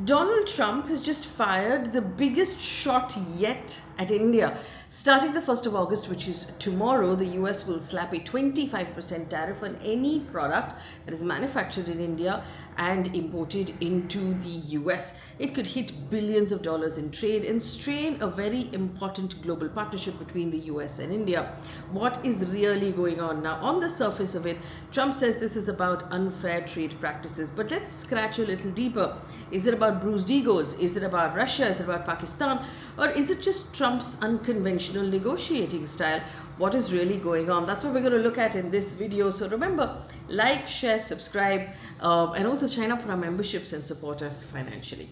Donald Trump has just fired the biggest shot yet at India. Starting the 1st of August, which is tomorrow, the US will slap a 25% tariff on any product that is manufactured in India and imported into the US. It could hit billions of dollars in trade and strain a very important global partnership between the US and India. What is really going on now? On the surface of it, Trump says this is about unfair trade practices, but let's scratch a little deeper. Is it about bruised egos? Is it about Russia? Is it about Pakistan? Or is it just Trump's unconventional negotiating style? What is really going on? That's what we're going to look at in this video. So remember, like, share, subscribe, and also sign up for our memberships and support us financially.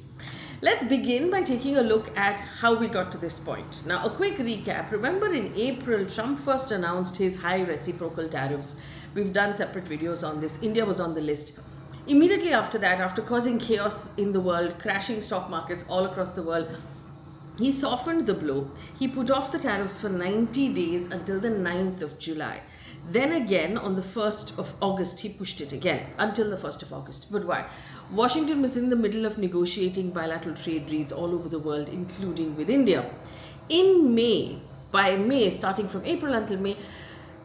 Let's begin by taking a look at how we got to this point. Now, a quick recap. Remember, in April, Trump first announced his high reciprocal tariffs. We've done separate videos on this. India was on the list. Immediately after that, after causing chaos in the world, crashing stock markets all across the world, he softened the blow. He put off the tariffs for 90 days until the 9th of July. Then again, on the 1st of August, he pushed it again until the 1st of August. But why? Washington was in the middle of negotiating bilateral trade deals all over the world, including with India. In May, by May, starting from April until May,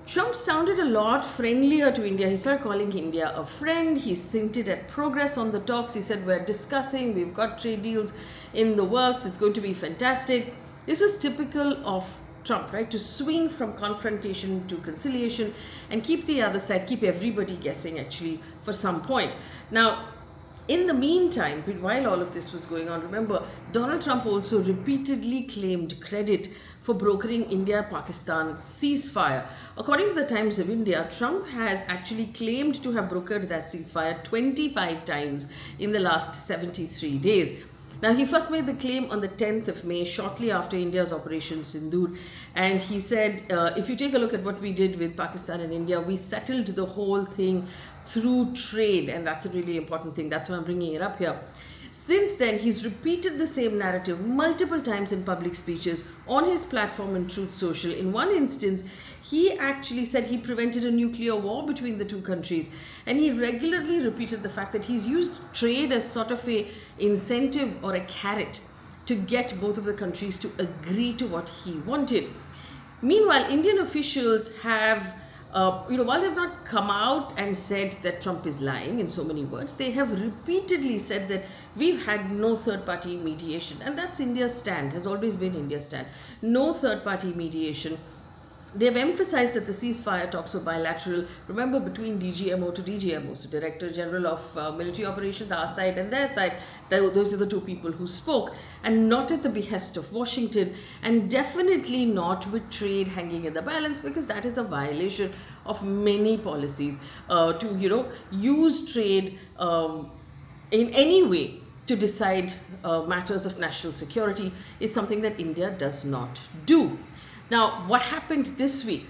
Trump sounded a lot friendlier to India. He started calling India a friend. He hinted at progress on the talks. He said, we're discussing, we've got trade deals in the works, it's going to be fantastic. This was typical of Trump, right? To swing from confrontation to conciliation and keep the other side, keep everybody guessing actually for some point. Now, in the meantime, while all of this was going on, remember, Donald Trump also repeatedly claimed credit for brokering India-Pakistan ceasefire. According to the Times of India, Trump has actually claimed to have brokered that ceasefire 25 times in the last 73 days. Now, he first made the claim on the 10th of May, shortly after India's Operation Sindoor. And he said, if you take a look at what we did with Pakistan and India, we settled the whole thing through trade. And that's a really important thing. That's why I'm bringing it up here. Since then, he's repeated the same narrative multiple times in public speeches on his platform in Truth Social. In one instance, he actually said he prevented a nuclear war between the two countries. And he regularly repeated the fact that he's used trade as sort of a incentive or a carrot to get both of the countries to agree to what he wanted. Meanwhile, Indian officials have while they've not come out and said that Trump is lying in so many words, they have repeatedly said that we've had no third-party mediation. And that's India's stand, has always been India's stand. No third-party mediation. They've emphasized that the ceasefire talks were bilateral, remember, between DGMO to DGMO, so Director General of Military Operations, our side and their side. Those are the two people who spoke, and not at the behest of Washington, and definitely not with trade hanging in the balance, because that is a violation of many policies. To use trade in any way to decide matters of national security is something that India does not do. Now, what happened this week?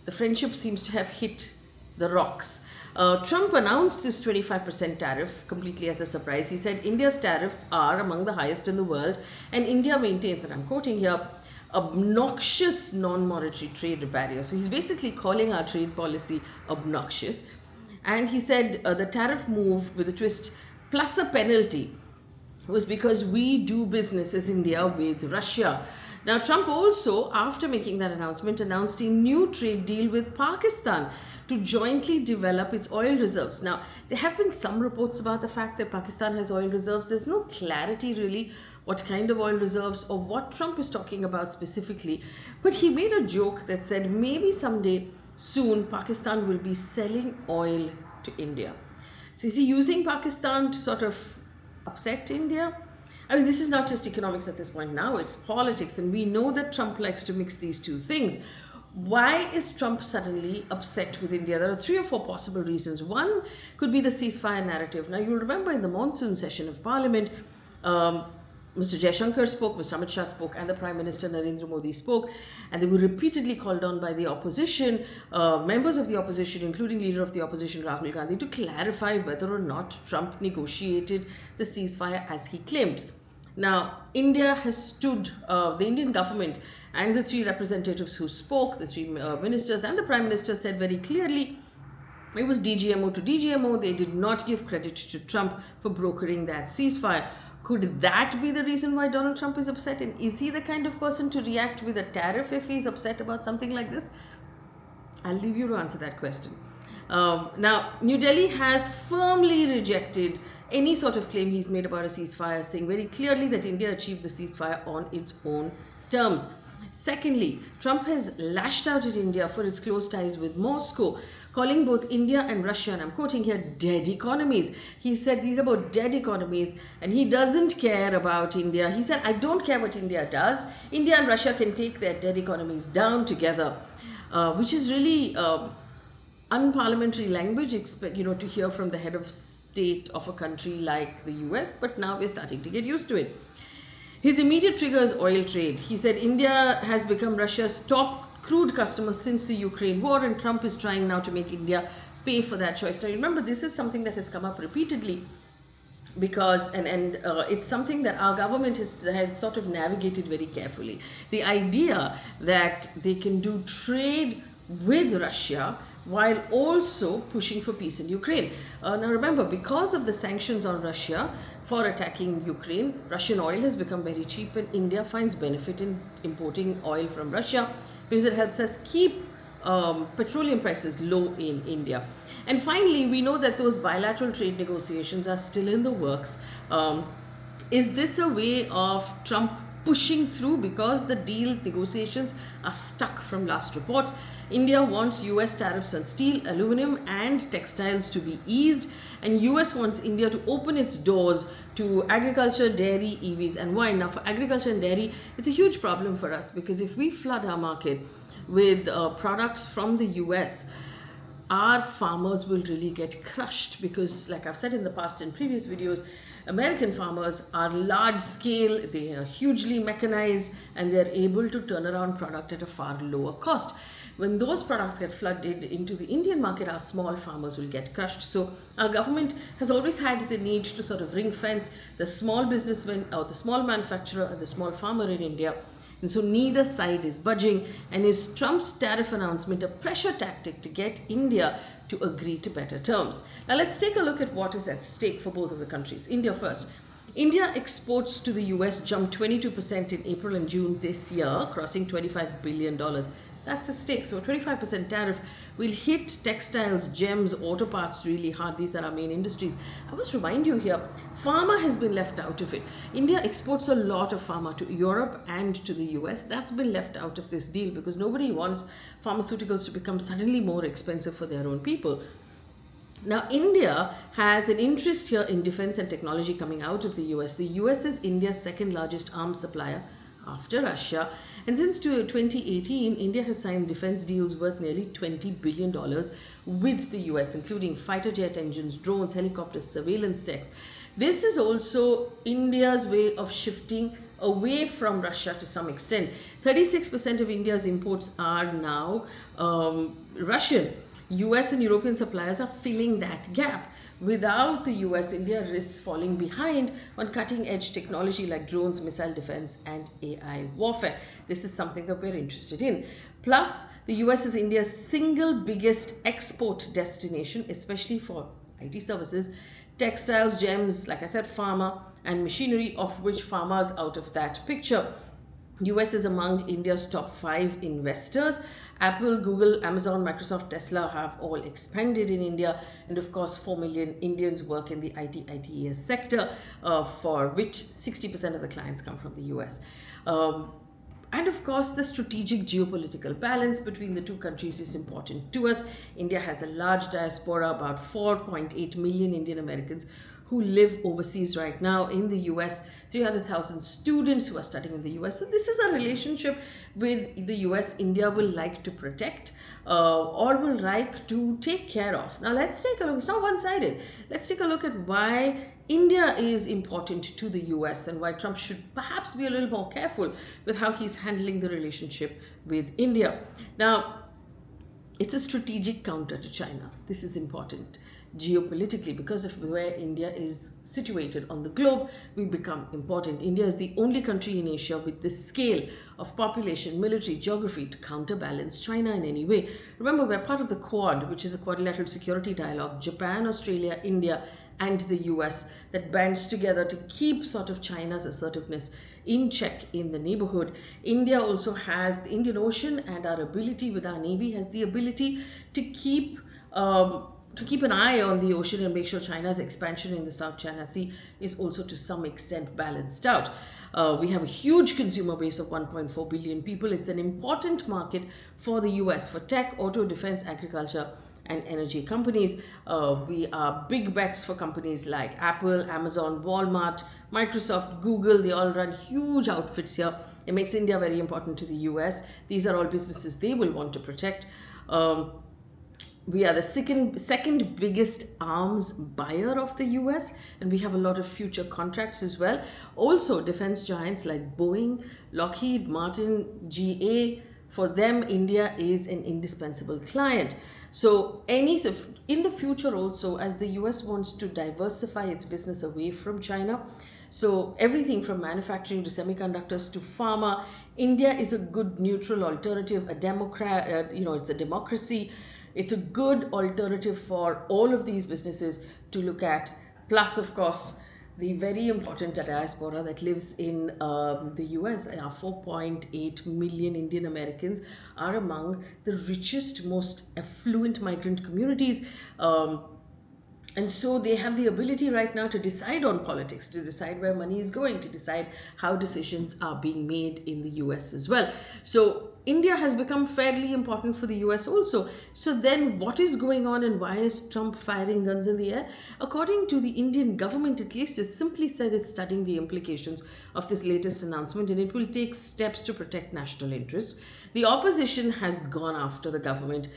The friendship seems to have hit the rocks. Trump announced this 25% tariff completely as a surprise. He said India's tariffs are among the highest in the world, and India maintains, and I'm quoting here, obnoxious non-monetary trade barrier. So he's basically calling our trade policy obnoxious. And he said the tariff move with a twist plus a penalty was because we do business as India with Russia. Now, Trump also, after making that announcement, announced a new trade deal with Pakistan to jointly develop its oil reserves. Now, there have been some reports about the fact that Pakistan has oil reserves. There's no clarity really what kind of oil reserves or what Trump is talking about specifically. But he made a joke that said maybe someday soon Pakistan will be selling oil to India. So is he using Pakistan to sort of upset India? I mean, this is not just economics at this point now, it's politics, and we know that Trump likes to mix these two things. Why is Trump suddenly upset with India? There are 3 or 4 possible reasons. One could be the ceasefire narrative. Now, you'll remember in the monsoon session of Parliament, Mr. Jaishankar spoke, Mr. Amit Shah spoke, and the Prime Minister Narendra Modi spoke, and they were repeatedly called on by the opposition, members of the opposition, including leader of the opposition Rahul Gandhi, to clarify whether or not Trump negotiated the ceasefire as he claimed. Now, India has stood, the Indian government and the 3 representatives who spoke, the 3 ministers and the Prime Minister said very clearly, it was DGMO to DGMO. They did not give credit to Trump for brokering that ceasefire. Could that be the reason why Donald Trump is upset? And is he the kind of person to react with a tariff if he's upset about something like this? I'll leave you to answer that question. Now, New Delhi has firmly rejected any sort of claim he's made about a ceasefire, saying very clearly that India achieved the ceasefire on its own terms. Secondly, Trump has lashed out at India for its close ties with Moscow, calling both India and Russia, and I'm quoting here, dead economies. He said these are both dead economies and he doesn't care about India. He said, I don't care what India does. India and Russia can take their dead economies down together, which is really unparliamentary language, to hear from the head of state of a country like the US, but now we're starting to get used to it. His immediate trigger is oil trade. He said India has become Russia's top crude customer since the Ukraine war, and Trump is trying now to make India pay for that choice. Now remember, this is something that has come up repeatedly because it's something that our government has sort of navigated very carefully. The idea that they can do trade with Russia while also pushing for peace in Ukraine. Now remember, because of the sanctions on Russia for attacking Ukraine, Russian oil has become very cheap, and India finds benefit in importing oil from Russia because it helps us keep petroleum prices low in India. And finally, we know that those bilateral trade negotiations are still in the works. Is this a way of Trump pushing through because the deal negotiations are stuck from last reports? India wants US tariffs on steel, aluminum and textiles to be eased, and US wants India to open its doors to agriculture, dairy, EVs and wine. Now for agriculture and dairy, it's a huge problem for us because if we flood our market with products from the US, our farmers will really get crushed because, like I've said in the past in previous videos, American farmers are large scale, they are hugely mechanized, and they're able to turn around product at a far lower cost. When those products get flooded into the Indian market, our small farmers will get crushed. So our government has always had the need to sort of ring fence the small businessman or the small manufacturer and the small farmer in India. And so neither side is budging. And is Trump's tariff announcement a pressure tactic to get India to agree to better terms? Now let's take a look at what is at stake for both of the countries. India first. India exports to the US jumped 22% in April and June this year, crossing $25 billion. That's a stake. So a 25% tariff will hit textiles, gems, auto parts really hard. These are our main industries. I must remind you here, pharma has been left out of it. India exports a lot of pharma to Europe and to the US. That's been left out of this deal because nobody wants pharmaceuticals to become suddenly more expensive for their own people. Now, India has an interest here in defense and technology coming out of the US. The US is India's second largest arms supplier after Russia. And since 2018, India has signed defense deals worth nearly $20 billion with the US, including fighter jet engines, drones, helicopters, surveillance techs. This is also India's way of shifting away from Russia to some extent. 36% of India's imports are now Russian. US and European suppliers are filling that gap. Without the US, India risks falling behind on cutting-edge technology like drones, missile defense, and AI warfare. This is something that we're interested in. Plus, the US is India's single biggest export destination, especially for IT services, textiles, gems, like I said, pharma, and machinery, of which pharma is out of that picture. US is among India's top 5 investors. Apple, Google, Amazon, Microsoft, Tesla have all expanded in India, and of course 4 million Indians work in the ITES sector, for which 60% of the clients come from the US. And of course, the strategic geopolitical balance between the two countries is important to us. India has a large diaspora, about 4.8 million Indian Americans who live overseas right now in the US, 300,000 students who are studying in the US. So this is a relationship with the US India will like to protect or will like to take care of. Now let's take a look, it's not one-sided. Let's take a look at why India is important to the US and why Trump should perhaps be a little more careful with how he's handling the relationship with India. Now, it's a strategic counter to China. This is important. Geopolitically, because of where India is situated on the globe, we become important. India is the only country in Asia with the scale of population, military, geography to counterbalance China in any way. Remember, we're part of the Quad, which is a quadrilateral security dialogue. Japan, Australia, India, and the US that bands together to keep sort of China's assertiveness in check in the neighborhood. India also has the Indian Ocean, and our ability with our Navy has the ability to keep an eye on the ocean and make sure China's expansion in the South China Sea is also to some extent balanced out. We have a huge consumer base of 1.4 billion people. It's an important market for the US for tech, auto, defense, agriculture, and energy companies. We are big bets for companies like Apple, Amazon, Walmart, Microsoft, Google. They all run huge outfits here. It makes India very important to the US. These are all businesses they will want to protect. We are the second biggest arms buyer of the US, and we have a lot of future contracts as well. Also, defense giants like Boeing, Lockheed Martin, GA, for them, India is an indispensable client. So in the future also, as the US wants to diversify its business away from China, so everything from manufacturing to semiconductors to pharma, India is a good neutral alternative, a democrat, it's a democracy. It's a good alternative for all of these businesses to look at. Plus, of course, the very important diaspora that lives in the US. 4.8 million Indian Americans are among the richest, most affluent migrant communities. And so they have the ability right now to decide on politics, to decide where money is going, to decide how decisions are being made in the US as well. So India has become fairly important for the US also. So then what is going on, and why is Trump firing guns in the air? According to the Indian government, at least, has simply said it's studying the implications of this latest announcement, and it will take steps to protect national interest. The opposition has gone after the government,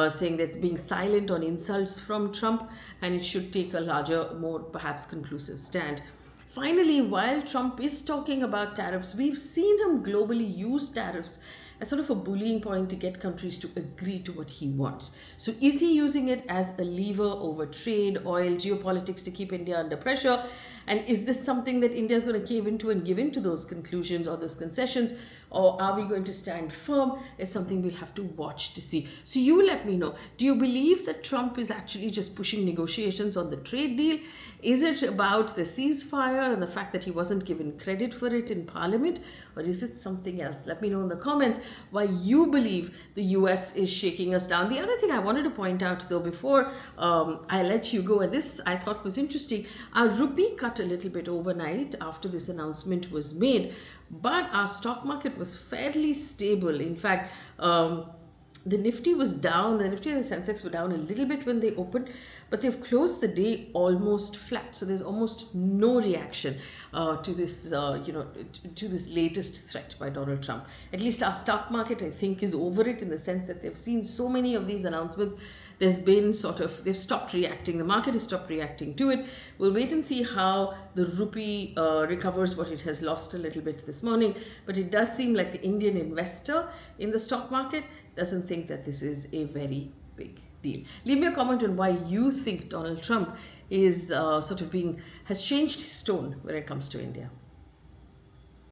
saying that it's being silent on insults from Trump, and it should take a larger, more perhaps conclusive stand. Finally, while Trump is talking about tariffs, we've seen him globally use tariffs as sort of a bullying point to get countries to agree to what he wants. So is he using it as a lever over trade, oil, geopolitics to keep India under pressure? And is this something that India is going to cave into and give into those conclusions or those concessions? Or are we going to stand firm? It's something we'll have to watch to see. So you let me know. Do you believe that Trump is actually just pushing negotiations on the trade deal? Is it about the ceasefire and the fact that he wasn't given credit for it in Parliament? Or is it something else? Let me know in the comments why you believe the US is shaking us down. The other thing I wanted to point out though before I let you go, and this I thought was interesting, our rupee cut a little bit overnight after this announcement was made, but our stock market was fairly stable. In fact, the Nifty was down, the Nifty and the Sensex were down a little bit when they opened, but they've closed the day almost flat. So there's almost no reaction to this, to this latest threat by Donald Trump. At least our stock market, I think, is over it in the sense that they've seen so many of these announcements. There's been they've stopped reacting. The market has stopped reacting to it. We'll wait and see how the rupee recovers what it has lost a little bit this morning. But it does seem like the Indian investor in the stock market doesn't think that this is a very big deal. Leave me a comment on why you think Donald Trump is has changed his tone when it comes to India.